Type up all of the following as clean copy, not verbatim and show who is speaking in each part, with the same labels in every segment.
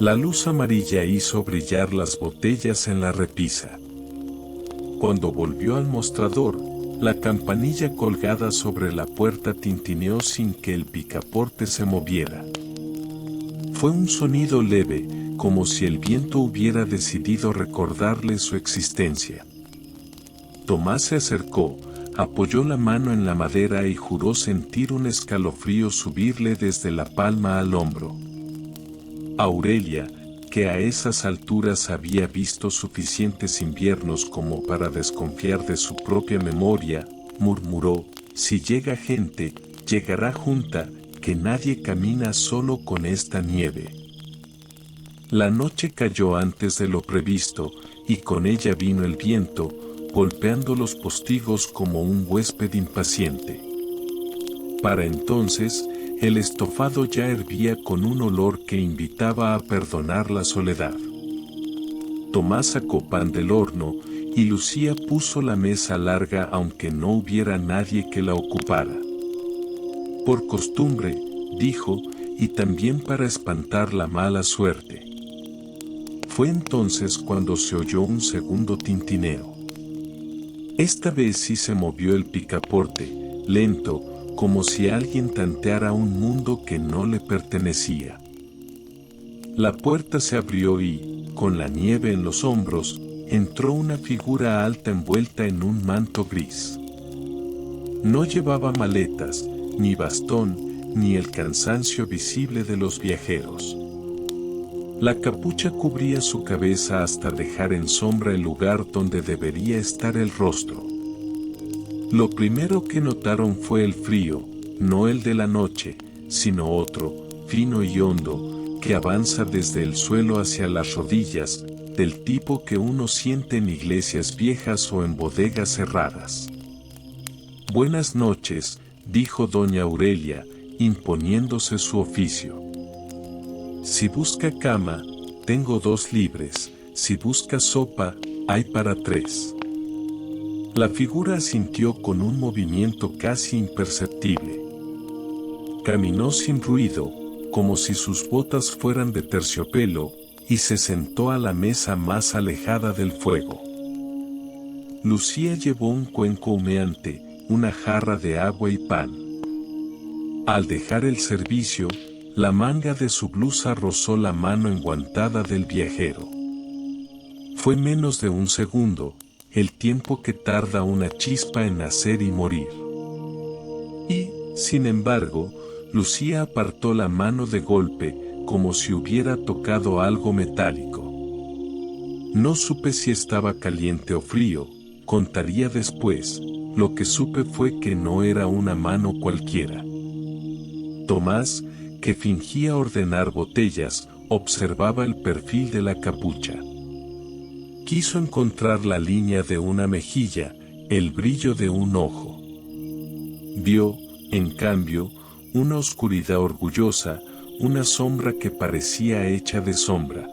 Speaker 1: La luz amarilla hizo brillar las botellas en la repisa. Cuando volvió al mostrador, la campanilla colgada sobre la puerta tintineó sin que el picaporte se moviera. Fue un sonido leve, como si el viento hubiera decidido recordarle su existencia. Tomás se acercó, apoyó la mano en la madera y juró sentir un escalofrío subirle desde la palma al hombro. Aurelia, que a esas alturas había visto suficientes inviernos como para desconfiar de su propia memoria, murmuró: si llega gente, llegará junta, que nadie camina solo con esta nieve. La noche cayó antes de lo previsto, y con ella vino el viento, golpeando los postigos como un huésped impaciente. Para entonces, el estofado ya hervía con un olor que invitaba a perdonar la soledad. Tomás sacó pan del horno, y Lucía puso la mesa larga aunque no hubiera nadie que la ocupara. Por costumbre, dijo, y también para espantar la mala suerte. Fue entonces cuando se oyó un segundo tintineo. Esta vez sí se movió el picaporte, lento, como si alguien tanteara un mundo que no le pertenecía. La puerta se abrió y, con la nieve en los hombros, entró una figura alta envuelta en un manto gris. No llevaba maletas, ni bastón, ni el cansancio visible de los viajeros. La capucha cubría su cabeza hasta dejar en sombra el lugar donde debería estar el rostro. Lo primero que notaron fue el frío, no el de la noche, sino otro, fino y hondo, que avanza desde el suelo hacia las rodillas, del tipo que uno siente en iglesias viejas o en bodegas cerradas. Buenas noches, dijo doña Aurelia, imponiéndose su oficio. Si busca cama, tengo 2 libres, si busca sopa, hay para 3. La figura asintió con un movimiento casi imperceptible. Caminó sin ruido, como si sus botas fueran de terciopelo, y se sentó a la mesa más alejada del fuego. Lucía llevó un cuenco humeante, una jarra de agua y pan. Al dejar el servicio, la manga de su blusa rozó la mano enguantada del viajero. Fue menos de un segundo, el tiempo que tarda una chispa en nacer y morir. Y, sin embargo, Lucía apartó la mano de golpe, como si hubiera tocado algo metálico. No supe si estaba caliente o frío, contaría después, lo que supe fue que no era una mano cualquiera. Tomás, que fingía ordenar botellas, observaba el perfil de la capucha. Quiso encontrar la línea de una mejilla, el brillo de un ojo. Vio, en cambio, una oscuridad orgullosa, una sombra que parecía hecha de sombra.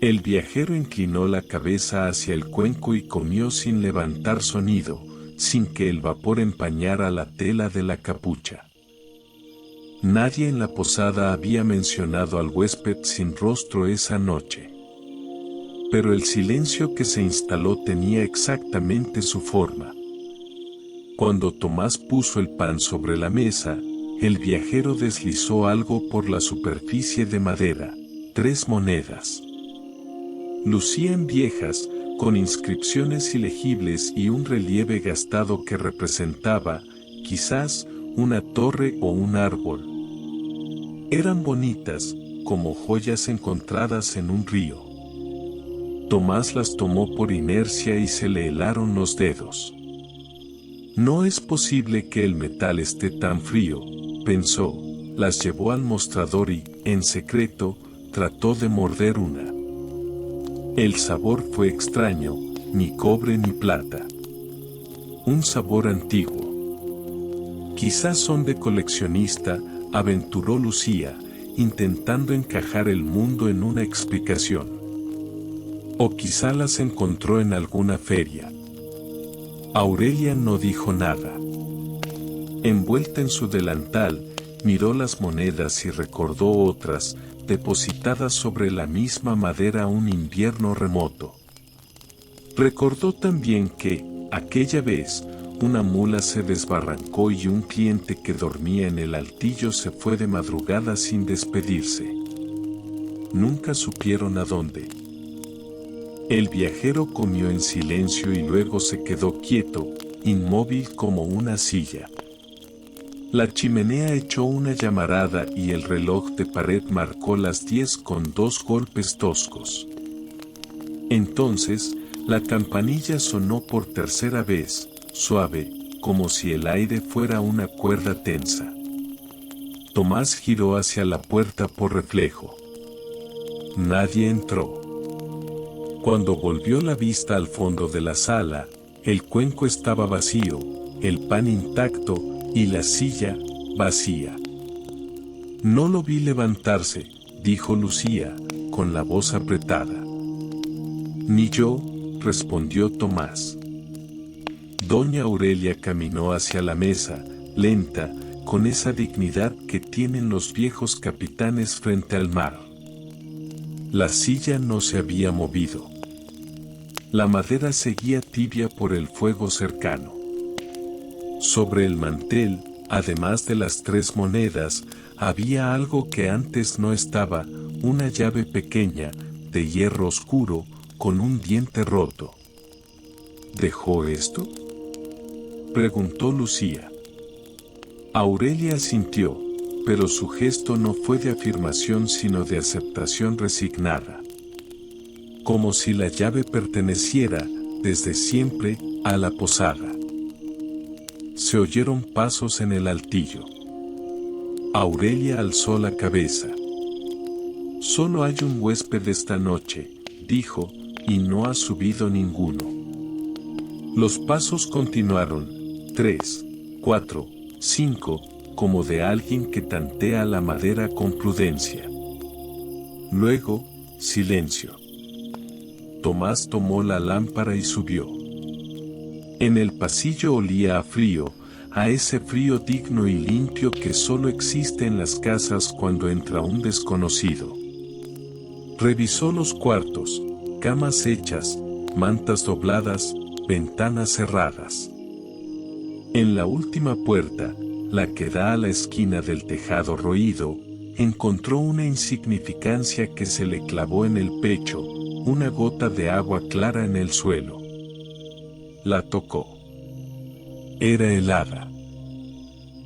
Speaker 1: El viajero inclinó la cabeza hacia el cuenco y comió sin levantar sonido, sin que el vapor empañara la tela de la capucha. Nadie en la posada había mencionado al huésped sin rostro esa noche. Pero el silencio que se instaló tenía exactamente su forma. Cuando Tomás puso el pan sobre la mesa, el viajero deslizó algo por la superficie de madera, 3 monedas. Lucían viejas, con inscripciones ilegibles y un relieve gastado que representaba, quizás, una torre o un árbol. Eran bonitas, como joyas encontradas en un río. Tomás las tomó por inercia y se le helaron los dedos. No es posible que el metal esté tan frío, pensó, las llevó al mostrador y, en secreto, trató de morder una. El sabor fue extraño, ni cobre ni plata. Un sabor antiguo. Quizás son de coleccionista, aventuró Lucía, intentando encajar el mundo en una explicación. O quizá las encontró en alguna feria. Aurelia no dijo nada. Envuelta en su delantal, miró las monedas y recordó otras, depositada sobre la misma madera un invierno remoto. Recordó también que, aquella vez, una mula se desbarrancó y un cliente que dormía en el altillo se fue de madrugada sin despedirse. Nunca supieron a dónde. El viajero comió en silencio y luego se quedó quieto, inmóvil como una silla. La chimenea echó una llamarada y el reloj de pared marcó las 10 con 2 golpes toscos. Entonces, la campanilla sonó por tercera vez, suave, como si el aire fuera una cuerda tensa. Tomás giró hacia la puerta por reflejo. Nadie entró. Cuando volvió la vista al fondo de la sala, el cuenco estaba vacío, el pan intacto y la silla vacía. No lo vi levantarse, dijo Lucía, con la voz apretada. Ni yo, respondió Tomás. Doña Aurelia caminó hacia la mesa, lenta, con esa dignidad que tienen los viejos capitanes frente al mar. La silla no se había movido. La madera seguía tibia por el fuego cercano. Sobre el mantel, además de las 3 monedas, había algo que antes no estaba, una llave pequeña, de hierro oscuro, con un diente roto. ¿Dejó esto?, preguntó Lucía. Aurelia asintió, pero su gesto no fue de afirmación sino de aceptación resignada. Como si la llave perteneciera, desde siempre, a la posada. Se oyeron pasos en el altillo. Aurelia alzó la cabeza. Solo hay un huésped esta noche, dijo, y no ha subido ninguno. Los pasos continuaron, 3, 4, 5, como de alguien que tantea la madera con prudencia. Luego, silencio. Tomás tomó la lámpara y subió. En el pasillo olía a frío, a ese frío digno y limpio que solo existe en las casas cuando entra un desconocido. Revisó los cuartos, camas hechas, mantas dobladas, ventanas cerradas. En la última puerta, la que da a la esquina del tejado roído, encontró una insignificancia que se le clavó en el pecho, una gota de agua clara en el suelo. La tocó. Era helada.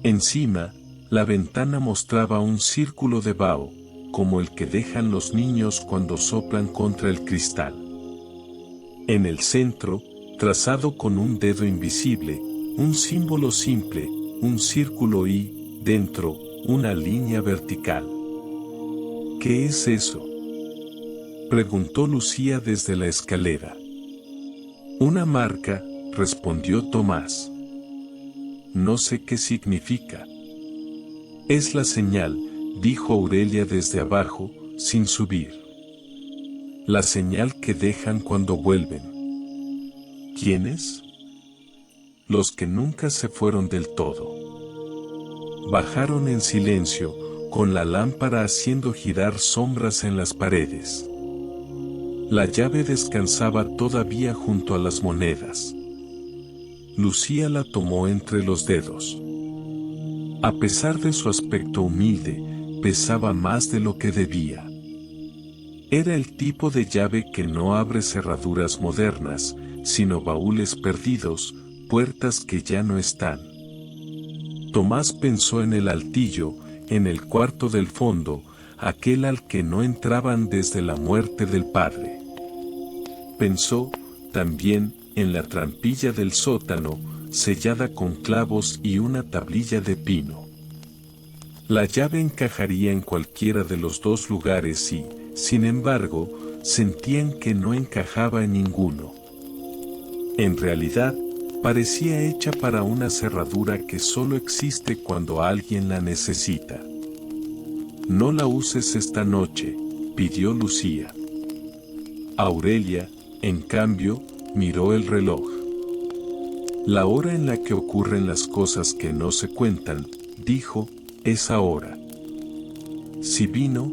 Speaker 1: Encima, la ventana mostraba un círculo de vaho, como el que dejan los niños cuando soplan contra el cristal. En el centro, trazado con un dedo invisible, un símbolo simple, un círculo y, dentro, una línea vertical. ¿Qué es eso?, preguntó Lucía desde la escalera. Una marca, respondió Tomás. No sé qué significa. Es la señal, dijo Aurelia desde abajo, sin subir. La señal que dejan cuando vuelven. ¿Quiénes? Los que nunca se fueron del todo. Bajaron en silencio, con la lámpara haciendo girar sombras en las paredes. La llave descansaba todavía junto a las monedas. Lucía la tomó entre los dedos. A pesar de su aspecto humilde, pesaba más de lo que debía. Era el tipo de llave que no abre cerraduras modernas, sino baúles perdidos, puertas que ya no están. Tomás pensó en el altillo, en el cuarto del fondo, aquel al que no entraban desde la muerte del padre. Pensó, también, en la trampilla del sótano, sellada con clavos y una tablilla de pino. La llave encajaría en cualquiera de los 2 lugares y, sin embargo, sentían que no encajaba en ninguno. En realidad, parecía hecha para una cerradura que solo existe cuando alguien la necesita. No la uses esta noche, pidió Lucía. Aurelia, en cambio, miró el reloj. La hora en la que ocurren las cosas que no se cuentan, dijo, es ahora. Si vino,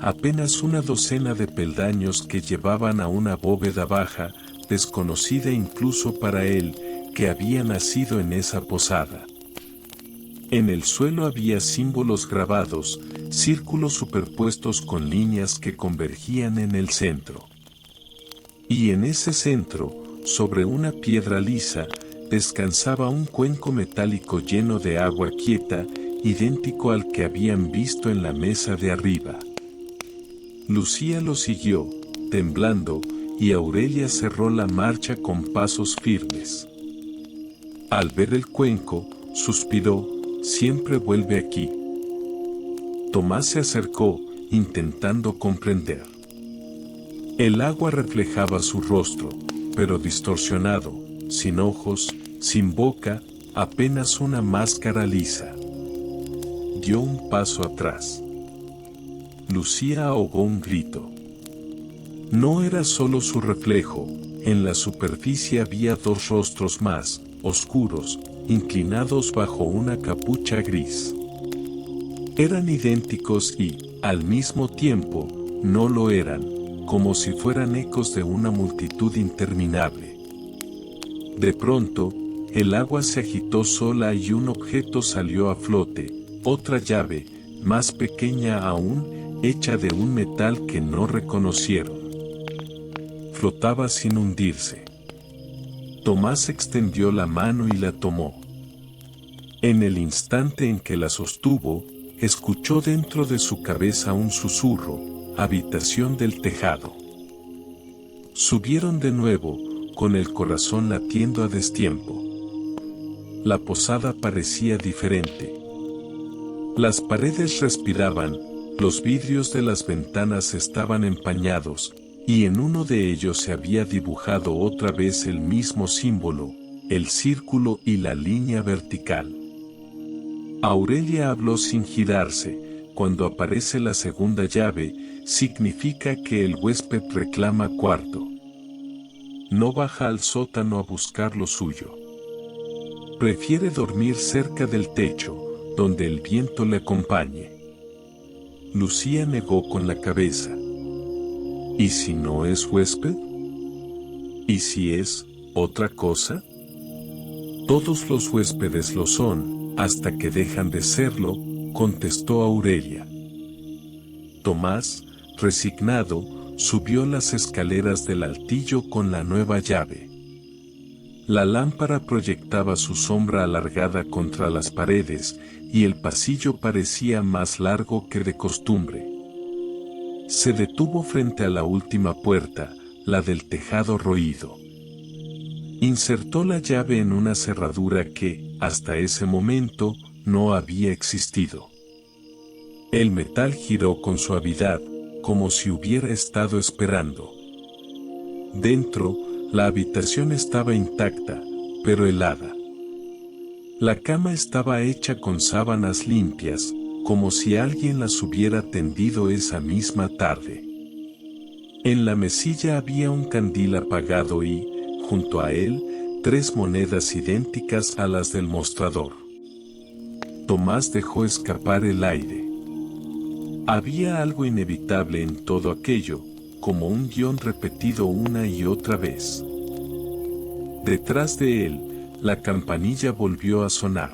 Speaker 1: apenas una docena de peldaños que llevaban a una bóveda baja, desconocida incluso para él, que había nacido en esa posada. En el suelo había símbolos grabados, círculos superpuestos con líneas que convergían en el centro. Y en ese centro, sobre una piedra lisa, descansaba un cuenco metálico lleno de agua quieta, idéntico al que habían visto en la mesa de arriba. Lucía lo siguió, temblando, y Aurelia cerró la marcha con pasos firmes. Al ver el cuenco, suspiró: siempre vuelve aquí. Tomás se acercó, intentando comprender. El agua reflejaba su rostro, pero distorsionado, sin ojos, sin boca, apenas una máscara lisa. Dio un paso atrás. Lucía ahogó un grito. No era solo su reflejo, en la superficie había dos rostros más, oscuros, inclinados bajo una capucha gris. Eran idénticos y, al mismo tiempo, no lo eran, como si fueran ecos de una multitud interminable. De pronto, el agua se agitó sola y un objeto salió a flote, otra llave, más pequeña aún, hecha de un metal que no reconocieron. Flotaba sin hundirse. Tomás extendió la mano y la tomó. En el instante en que la sostuvo, escuchó dentro de su cabeza un susurro: habitación del tejado. Subieron de nuevo, con el corazón latiendo a destiempo. La posada parecía diferente. Las paredes respiraban, los vidrios de las ventanas estaban empañados, y en uno de ellos se había dibujado otra vez el mismo símbolo, el círculo y la línea vertical. Aurelia habló sin girarse: cuando aparece la segunda llave, significa que el huésped reclama cuarto. No baja al sótano a buscar lo suyo. Prefiere dormir cerca del techo, donde el viento le acompañe. Lucía negó con la cabeza. ¿Y si no es huésped? ¿Y si es otra cosa? Todos los huéspedes lo son, hasta que dejan de serlo, contestó Aurelia. Tomás, resignado, subió las escaleras del altillo con la nueva llave. La lámpara proyectaba su sombra alargada contra las paredes, y el pasillo parecía más largo que de costumbre. Se detuvo frente a la última puerta, la del tejado roído. Insertó la llave en una cerradura que, hasta ese momento, no había existido. El metal giró con suavidad, como si hubiera estado esperando. Dentro, la habitación estaba intacta, pero helada. La cama estaba hecha con sábanas limpias, como si alguien las hubiera tendido esa misma tarde. En la mesilla había un candil apagado y, junto a él, 3 monedas idénticas a las del mostrador. Tomás dejó escapar el aire. Había algo inevitable en todo aquello, como un guión repetido una y otra vez. Detrás de él, la campanilla volvió a sonar.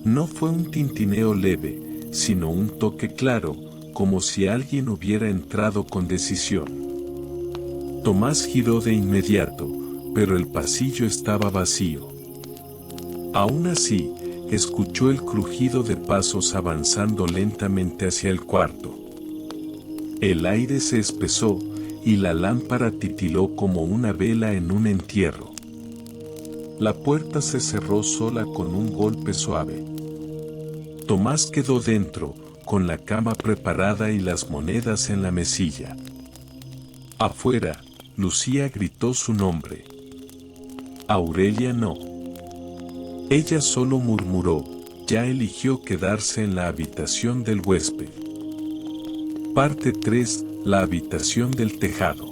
Speaker 1: No fue un tintineo leve, sino un toque claro, como si alguien hubiera entrado con decisión. Tomás giró de inmediato, pero el pasillo estaba vacío. Aún así, escuchó el crujido de pasos avanzando lentamente hacia el cuarto. El aire se espesó, y la lámpara titiló como una vela en un entierro. La puerta se cerró sola con un golpe suave. Tomás quedó dentro, con la cama preparada y las monedas en la mesilla. Afuera, Lucía gritó su nombre. Aurelia no. Ella solo murmuró: ya eligió quedarse en la habitación del huésped. Parte 3. La habitación del tejado.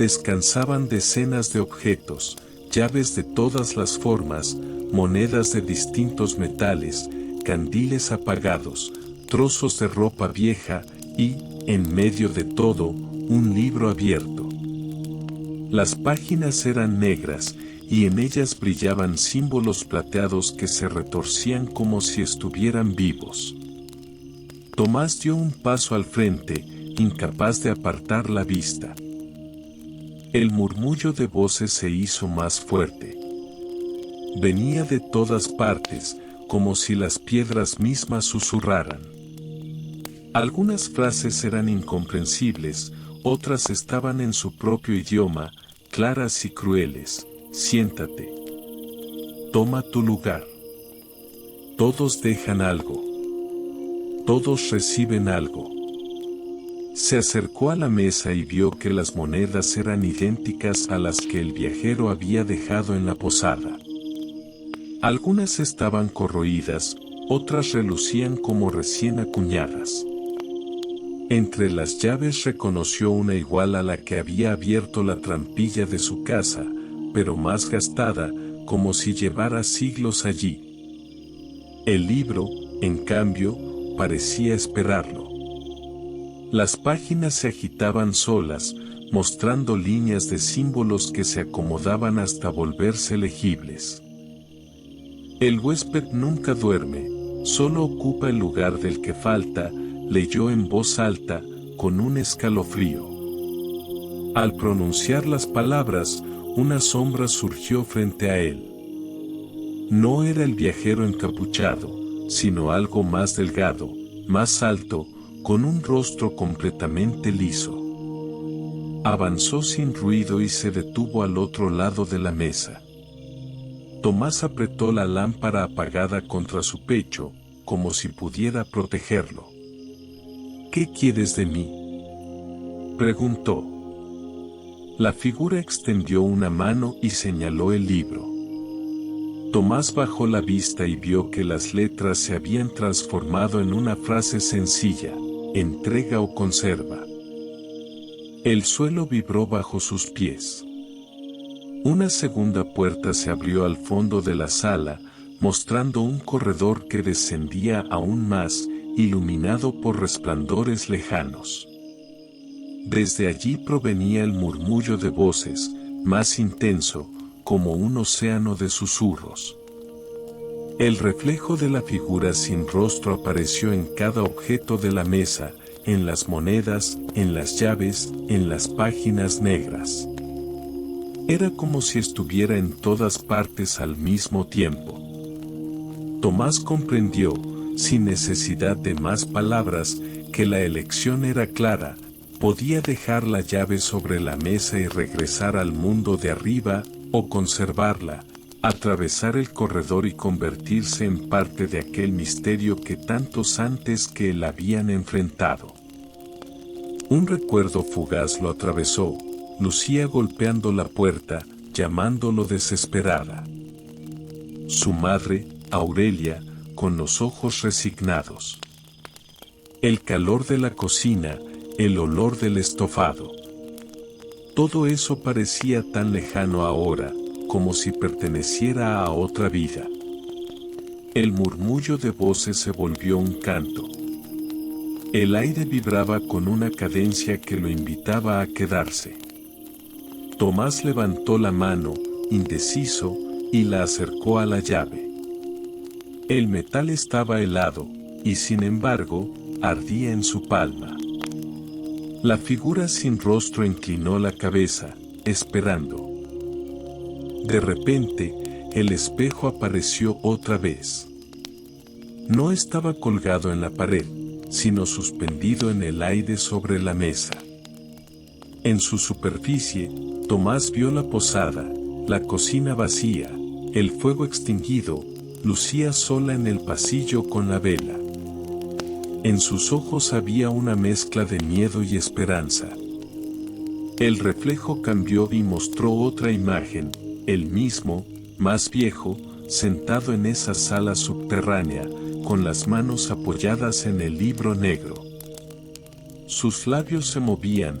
Speaker 1: descansaban decenas de objetos, llaves de todas las formas, monedas de distintos metales, candiles apagados, trozos de ropa vieja y, en medio de todo, un libro abierto. Las páginas eran negras y en ellas brillaban símbolos plateados que se retorcían como si estuvieran vivos. Tomás dio un paso al frente, incapaz de apartar la vista. El murmullo de voces se hizo más fuerte. Venía de todas partes, como si las piedras mismas susurraran. Algunas frases eran incomprensibles, otras estaban en su propio idioma, claras y crueles. Siéntate. Toma tu lugar. Todos dejan algo. Todos reciben algo. Se acercó a la mesa y vio que las monedas eran idénticas a las que el viajero había dejado en la posada. Algunas estaban corroídas, otras relucían como recién acuñadas. Entre las llaves reconoció una igual a la que había abierto la trampilla de su casa, pero más gastada, como si llevara siglos allí. El libro, en cambio, parecía esperarlo. Las páginas se agitaban solas, mostrando líneas de símbolos que se acomodaban hasta volverse legibles. El huésped nunca duerme, solo ocupa el lugar del que falta, leyó en voz alta, con un escalofrío. Al pronunciar las palabras, una sombra surgió frente a él. No era el viajero encapuchado, sino algo más delgado, más alto, con un rostro completamente liso. Avanzó sin ruido y se detuvo al otro lado de la mesa. Tomás apretó la lámpara apagada contra su pecho, como si pudiera protegerlo. ¿Qué quieres de mí?, preguntó. La figura extendió una mano y señaló el libro. Tomás bajó la vista y vio que las letras se habían transformado en una frase sencilla: entrega o conserva. El suelo vibró bajo sus pies. Una segunda puerta se abrió al fondo de la sala, mostrando un corredor que descendía aún más, iluminado por resplandores lejanos. Desde allí provenía el murmullo de voces, más intenso, como un océano de susurros. El reflejo de la figura sin rostro apareció en cada objeto de la mesa, en las monedas, en las llaves, en las páginas negras. Era como si estuviera en todas partes al mismo tiempo. Tomás comprendió, sin necesidad de más palabras, que la elección era clara: podía dejar la llave sobre la mesa y regresar al mundo de arriba, o conservarla, atravesar el corredor y convertirse en parte de aquel misterio que tantos antes que él habían enfrentado. Un recuerdo fugaz lo atravesó: Lucía golpeando la puerta, llamándolo desesperada. Su madre, Aurelia, con los ojos resignados. El calor de la cocina, el olor del estofado. Todo eso parecía tan lejano ahora, como si perteneciera a otra vida. El murmullo de voces se volvió un canto. El aire vibraba con una cadencia que lo invitaba a quedarse. Tomás levantó la mano, indeciso, y la acercó a la llave. El metal estaba helado, y sin embargo, ardía en su palma. La figura sin rostro inclinó la cabeza, esperando. De repente, el espejo apareció otra vez. No estaba colgado en la pared, sino suspendido en el aire sobre la mesa. En su superficie, Tomás vio la posada, la cocina vacía, el fuego extinguido, Lucía sola en el pasillo con la vela. En sus ojos había una mezcla de miedo y esperanza. El reflejo cambió y mostró otra imagen, el mismo, más viejo, sentado en esa sala subterránea, con las manos apoyadas en el libro negro. Sus labios se movían,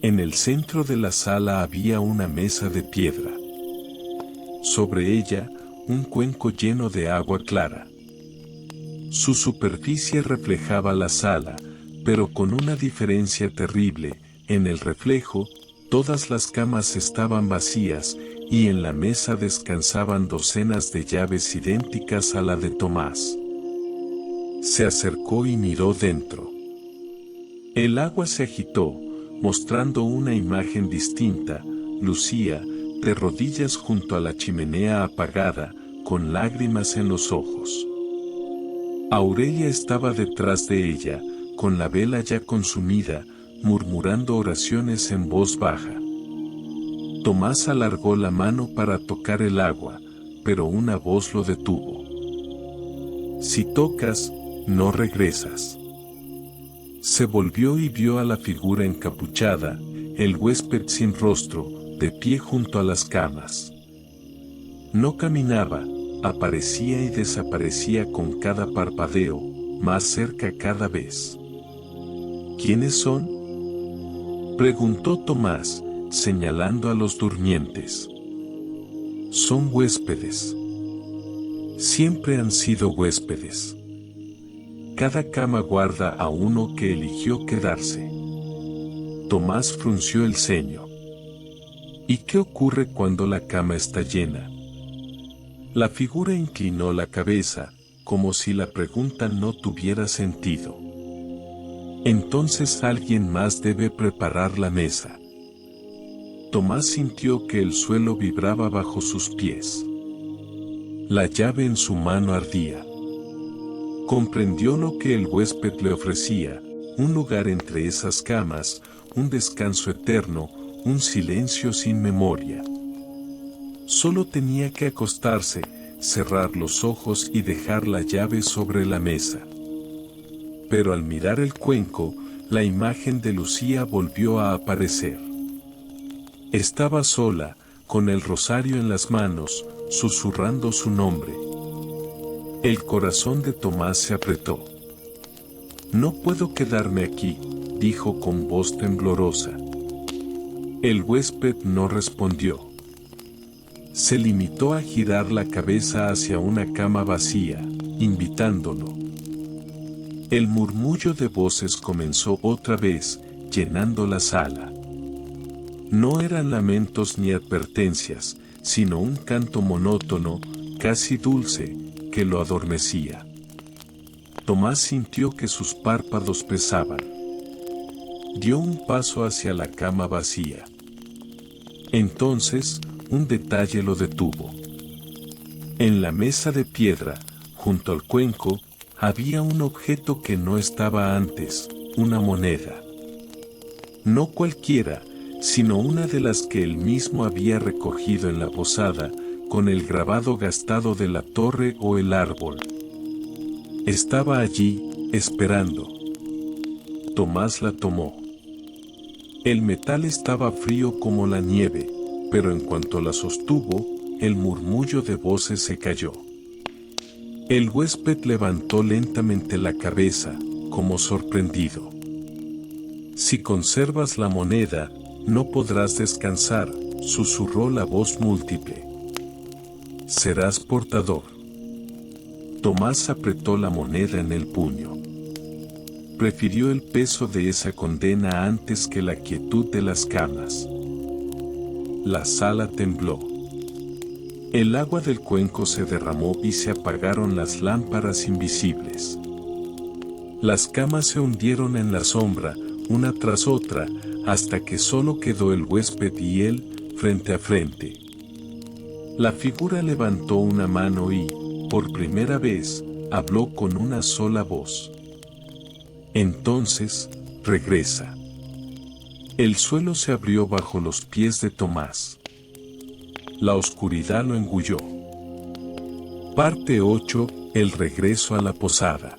Speaker 1: En el centro de la sala había una mesa de piedra. Sobre ella, un cuenco lleno de agua clara. Su superficie reflejaba la sala, pero con una diferencia terrible: en el reflejo, todas las camas estaban vacías, y en la mesa descansaban docenas de llaves idénticas a la de Tomás. Se acercó y miró dentro. El agua se agitó, mostrando una imagen distinta: Lucía, de rodillas junto a la chimenea apagada, con lágrimas en los ojos. Aurelia estaba detrás de ella, con la vela ya consumida, murmurando oraciones en voz baja. Tomás alargó la mano para tocar el agua, pero una voz lo detuvo. Si tocas, no regresas. Se volvió y vio a la figura encapuchada, el huésped sin rostro, de pie junto a las camas. No caminaba, aparecía y desaparecía con cada parpadeo, más cerca cada vez. ¿Quiénes son?, preguntó Tomás, señalando a los durmientes. Son huéspedes. Siempre han sido huéspedes. Cada cama guarda a uno que eligió quedarse. Tomás frunció el ceño. ¿Y qué ocurre cuando la cama está llena? La figura inclinó la cabeza, como si la pregunta no tuviera sentido. Entonces alguien más debe preparar la mesa. Tomás sintió que el suelo vibraba bajo sus pies. La llave en su mano ardía. Comprendió lo que el huésped le ofrecía: un lugar entre esas camas, un descanso eterno, un silencio sin memoria. Solo tenía que acostarse, cerrar los ojos y dejar la llave sobre la mesa. Pero al mirar el cuenco, la imagen de Lucía volvió a aparecer. Estaba sola, con el rosario en las manos, susurrando su nombre. El corazón de Tomás se apretó. No puedo quedarme aquí, dijo con voz temblorosa. El huésped no respondió. Se limitó a girar la cabeza hacia una cama vacía, invitándolo. El murmullo de voces comenzó otra vez, llenando la sala. No eran lamentos ni advertencias, sino un canto monótono, casi dulce, que lo adormecía. Tomás sintió que sus párpados pesaban. Dio un paso hacia la cama vacía. Entonces, un detalle lo detuvo. En la mesa de piedra, junto al cuenco, había un objeto que no estaba antes: una moneda. No cualquiera, sino una de las que él mismo había recogido en la posada, con el grabado gastado de la torre o el árbol. Estaba allí, esperando. Tomás la tomó. El metal estaba frío como la nieve, pero en cuanto la sostuvo, el murmullo de voces se cayó. El huésped levantó lentamente la cabeza, como sorprendido. Si conservas la moneda, no podrás descansar, susurró la voz múltiple. Serás portador. Tomás apretó la moneda en el puño. Prefirió el peso de esa condena antes que la quietud de las camas. La sala tembló. El agua del cuenco se derramó y se apagaron las lámparas invisibles. Las camas se hundieron en la sombra, una tras otra, hasta que solo quedó el huésped y él, frente a frente. La figura levantó una mano y, por primera vez, habló con una sola voz. Entonces, regresa. El suelo se abrió bajo los pies de Tomás. La oscuridad lo engulló. Parte 8. El regreso a la posada.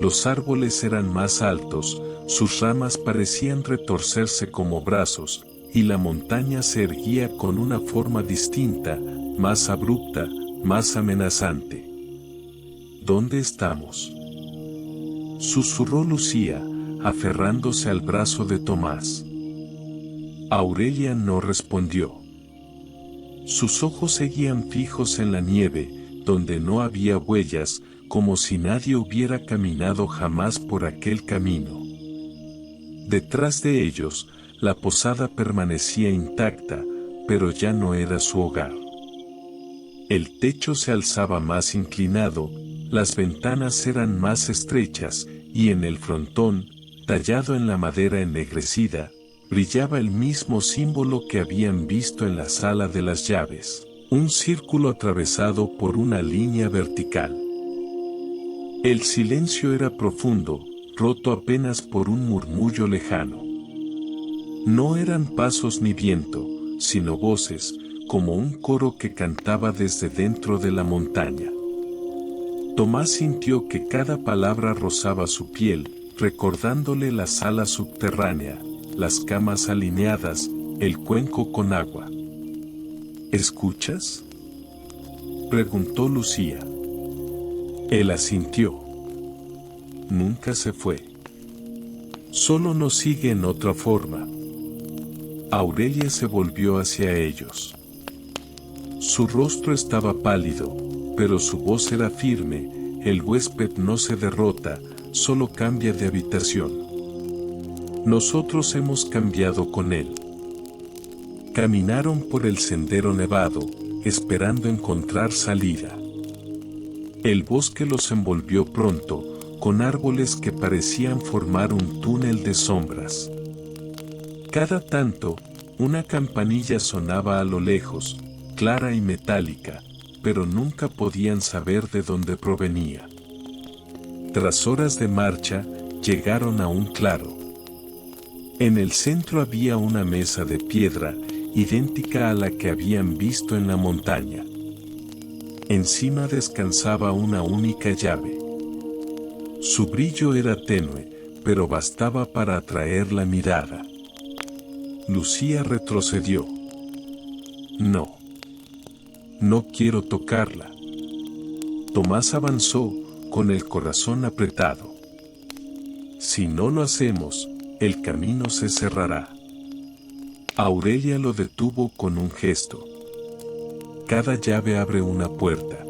Speaker 1: los árboles eran más altos, sus ramas parecían retorcerse como brazos, y la montaña se erguía con una forma distinta, más abrupta, más amenazante. ¿Dónde estamos?, susurró Lucía, aferrándose al brazo de Tomás. Aurelia no respondió. Sus ojos seguían fijos en la nieve, donde no había huellas, como si nadie hubiera caminado jamás por aquel camino. Detrás de ellos, la posada permanecía intacta, pero ya no era su hogar. El techo se alzaba más inclinado, las ventanas eran más estrechas, y en el frontón, tallado en la madera ennegrecida, brillaba el mismo símbolo que habían visto en la sala de las llaves, un círculo atravesado por una línea vertical. El silencio era profundo, roto apenas por un murmullo lejano. No eran pasos ni viento, sino voces, como un coro que cantaba desde dentro de la montaña. Tomás sintió que cada palabra rozaba su piel, recordándole la sala subterránea, las camas alineadas, el cuenco con agua. ¿Escuchas?, preguntó Lucía. Él asintió. Nunca se fue. Solo nos sigue en otra forma. Aurelia se volvió hacia ellos. Su rostro estaba pálido, pero su voz era firme. El huésped no se derrota, solo cambia de habitación. Nosotros hemos cambiado con él. Caminaron por el sendero nevado, esperando encontrar salida. El bosque los envolvió pronto, con árboles que parecían formar un túnel de sombras. Cada tanto, una campanilla sonaba a lo lejos, clara y metálica, pero nunca podían saber de dónde provenía. Tras horas de marcha, llegaron a un claro. En el centro había una mesa de piedra, idéntica a la que habían visto en la montaña. Encima descansaba una única llave. Su brillo era tenue, pero bastaba para atraer la mirada. Lucía retrocedió. No. No quiero tocarla. Tomás avanzó, con el corazón apretado. Si no lo hacemos, el camino se cerrará. Aurelia lo detuvo con un gesto. Cada llave abre una puerta.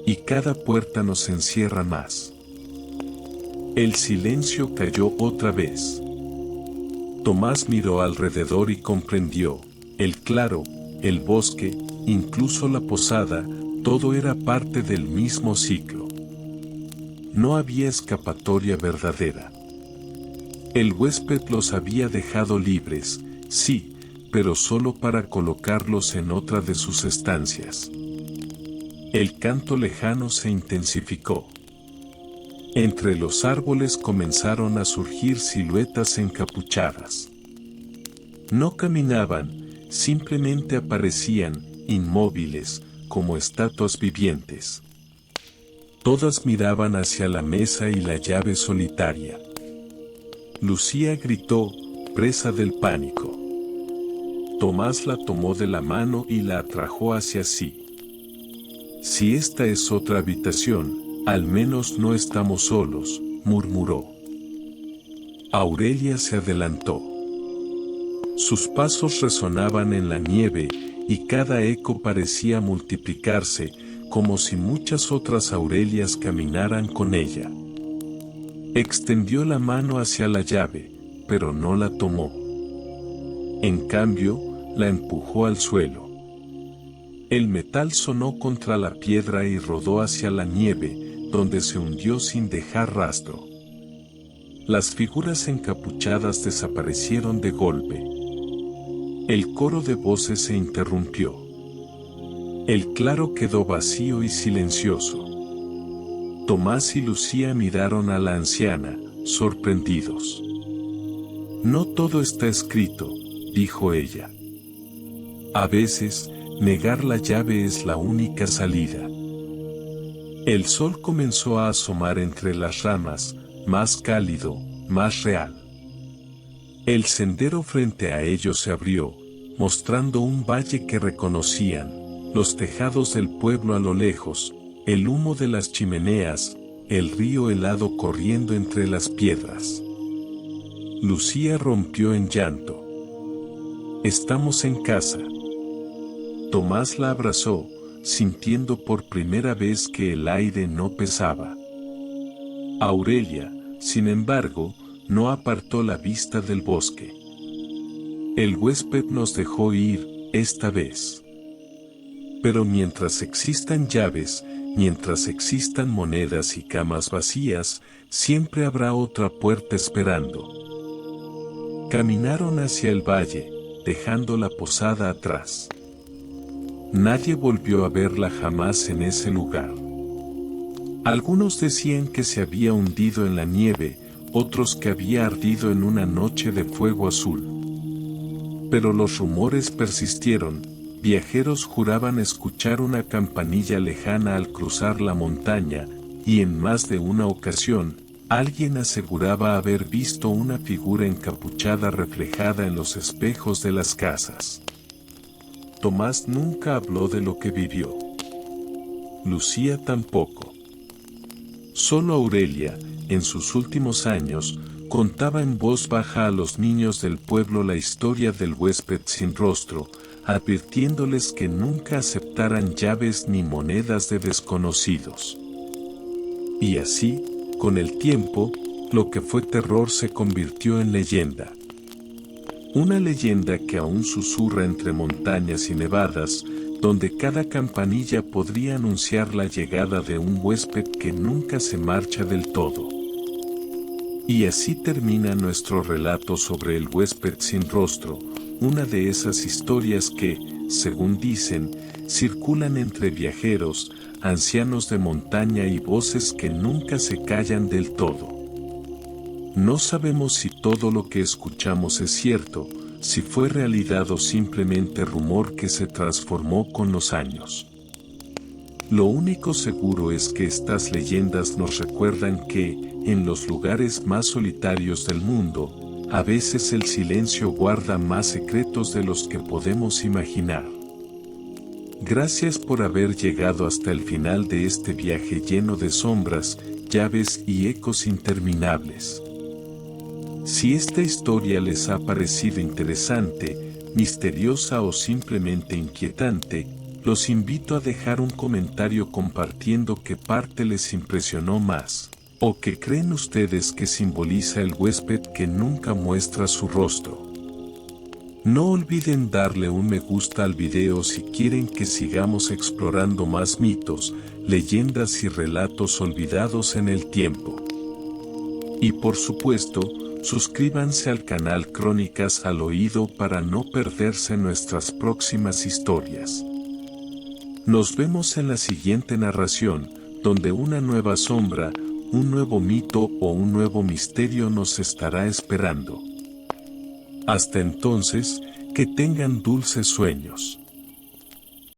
Speaker 1: Y cada puerta nos encierra más. El silencio cayó otra vez. Tomás miró alrededor y comprendió, el claro, el bosque, incluso la posada, todo era parte del mismo ciclo. No había escapatoria verdadera. El huésped los había dejado libres, sí, pero solo para colocarlos en otra de sus estancias. El canto lejano se intensificó. Entre los árboles comenzaron a surgir siluetas encapuchadas. No caminaban, simplemente aparecían, inmóviles, como estatuas vivientes. Todas miraban hacia la mesa y la llave solitaria. Lucía gritó, presa del pánico. Tomás la tomó de la mano y la atrajo hacia sí. Si esta es otra habitación, al menos no estamos solos, murmuró. Aurelia se adelantó. Sus pasos resonaban en la nieve, y cada eco parecía multiplicarse, como si muchas otras Aurelias caminaran con ella. Extendió la mano hacia la llave, pero no la tomó. En cambio, la empujó al suelo. El metal sonó contra la piedra y rodó hacia la nieve, donde se hundió sin dejar rastro. Las figuras encapuchadas desaparecieron de golpe. El coro de voces se interrumpió. El claro quedó vacío y silencioso. Tomás y Lucía miraron a la anciana, sorprendidos. No todo está escrito, dijo ella. A veces, negar la llave es la única salida. El sol comenzó a asomar entre las ramas, más cálido, más real. El sendero frente a ellos se abrió, mostrando un valle que reconocían, los tejados del pueblo a lo lejos, el humo de las chimeneas, el río helado corriendo entre las piedras. Lucía rompió en llanto. Estamos en casa. Tomás la abrazó, sintiendo por primera vez que el aire no pesaba. Aurelia, sin embargo, no apartó la vista del bosque. El huésped nos dejó ir, esta vez. Pero mientras existan llaves, mientras existan monedas y camas vacías, siempre habrá otra puerta esperando. Caminaron hacia el valle, dejando la posada atrás. Nadie volvió a verla jamás en ese lugar. Algunos decían que se había hundido en la nieve, otros que había ardido en una noche de fuego azul. Pero los rumores persistieron, viajeros juraban escuchar una campanilla lejana al cruzar la montaña, y en más de una ocasión, alguien aseguraba haber visto una figura encapuchada reflejada en los espejos de las casas. Tomás nunca habló de lo que vivió. Lucía tampoco. Solo Aurelia, en sus últimos años, contaba en voz baja a los niños del pueblo la historia del huésped sin rostro, advirtiéndoles que nunca aceptaran llaves ni monedas de desconocidos. Y así, con el tiempo, lo que fue terror se convirtió en leyenda. Una leyenda que aún susurra entre montañas y nevadas, donde cada campanilla podría anunciar la llegada de un huésped que nunca se marcha del todo. Y así termina nuestro relato sobre el huésped sin rostro, una de esas historias que, según dicen, circulan entre viajeros, ancianos de montaña y voces que nunca se callan del todo. No sabemos si todo lo que escuchamos es cierto, si fue realidad o simplemente rumor que se transformó con los años. Lo único seguro es que estas leyendas nos recuerdan que, en los lugares más solitarios del mundo, a veces el silencio guarda más secretos de los que podemos imaginar. Gracias por haber llegado hasta el final de este viaje lleno de sombras, llaves y ecos interminables. Si esta historia les ha parecido interesante, misteriosa o simplemente inquietante, los invito a dejar un comentario compartiendo qué parte les impresionó más, o qué creen ustedes que simboliza el huésped que nunca muestra su rostro. No olviden darle un me gusta al video si quieren que sigamos explorando más mitos, leyendas y relatos olvidados en el tiempo. Y por supuesto, suscríbanse al canal Crónicas al Oído para no perderse nuestras próximas historias. Nos vemos en la siguiente narración, donde una nueva sombra, un nuevo mito o un nuevo misterio nos estará esperando. Hasta entonces, que tengan dulces sueños.